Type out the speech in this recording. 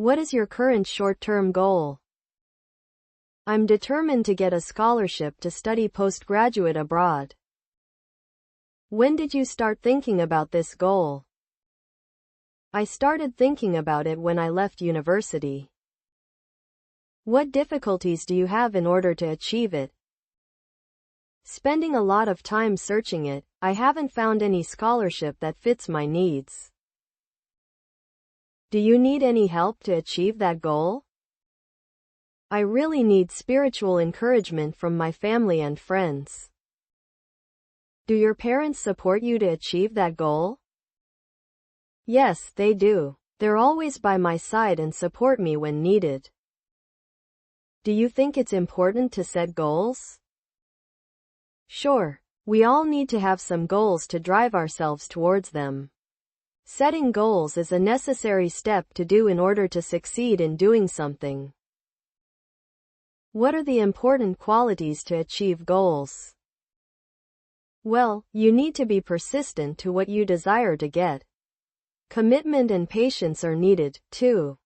What is your current short-term goal? I'm determined to get a scholarship to study postgraduate abroad. When did you start thinking about this goal? I started thinking about it when I left university. What difficulties do you have in order to achieve it? Spending a lot of time searching it, I haven't found any scholarship that fits my needs. Do you need any help to achieve that goal? I really need spiritual encouragement from my family and friends. Do your parents support you to achieve that goal? Yes, they do. They're always by my side and support me when needed. Do you think it's important to set goals? Sure. We all need to have some goals to drive ourselves towards them. Setting goals is a necessary step to do in order to succeed in doing something. What are the important qualities to achieve goals? Well, you need to be persistent to what you desire to get. Commitment and patience are needed, too.